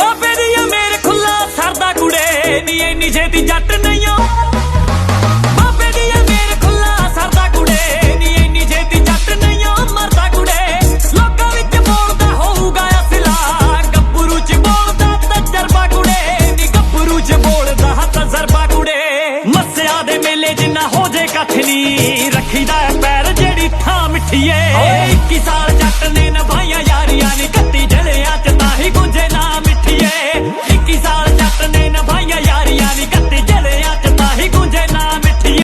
ਬਾਬੇ ਦੀ ਆ ਮੇਰ ਖੁੱਲਾ ਸਰਦਾ ਕੁੜੇ ਨੀ ਇੰਨੀ ਛੇਤੀ ਜੱਟ ਨਹੀਂ ਓ ਬਾਬੇ ਦੀ ਆ ਮੇਰ ਖੁੱਲਾ ਸਰਦਾ ਕੁੜੇ ਨੀ ਇੰਨੀ ਛੇਤੀ ਜੱਟ ਨਹੀਂ ਓ ਮਰਦਾ ਕੁੜੇ ਲੋਕਾਂ ਵਿੱਚ ਬੋਲਦਾ ਹੋਊਗਾ ਅਸਲਾ ਗੱਭਰੂ ਚ ਬੋਲਦਾ ਤਜਰਬਾ ਕੁੜੇ ਨੀ ਗੱਭਰੂ ਚ ਬੋਲਦਾ ਤਜਰਬਾ ਕੁੜੇ ਮੱਸਿਆ ਦੇ ਮੇਲੇ ਜਿੰਨਾ ਹੋ ਜੇ ਕੱਖ ਨੀ ਰੱਖੀਦਾ ਪੈਰ ਜਿਹੜੀ ਥਾਂ ਮਿੱਠੀਏ 21 ਸਾਲ ਜੱਟ ਨੇ ਨਿਭਾਈ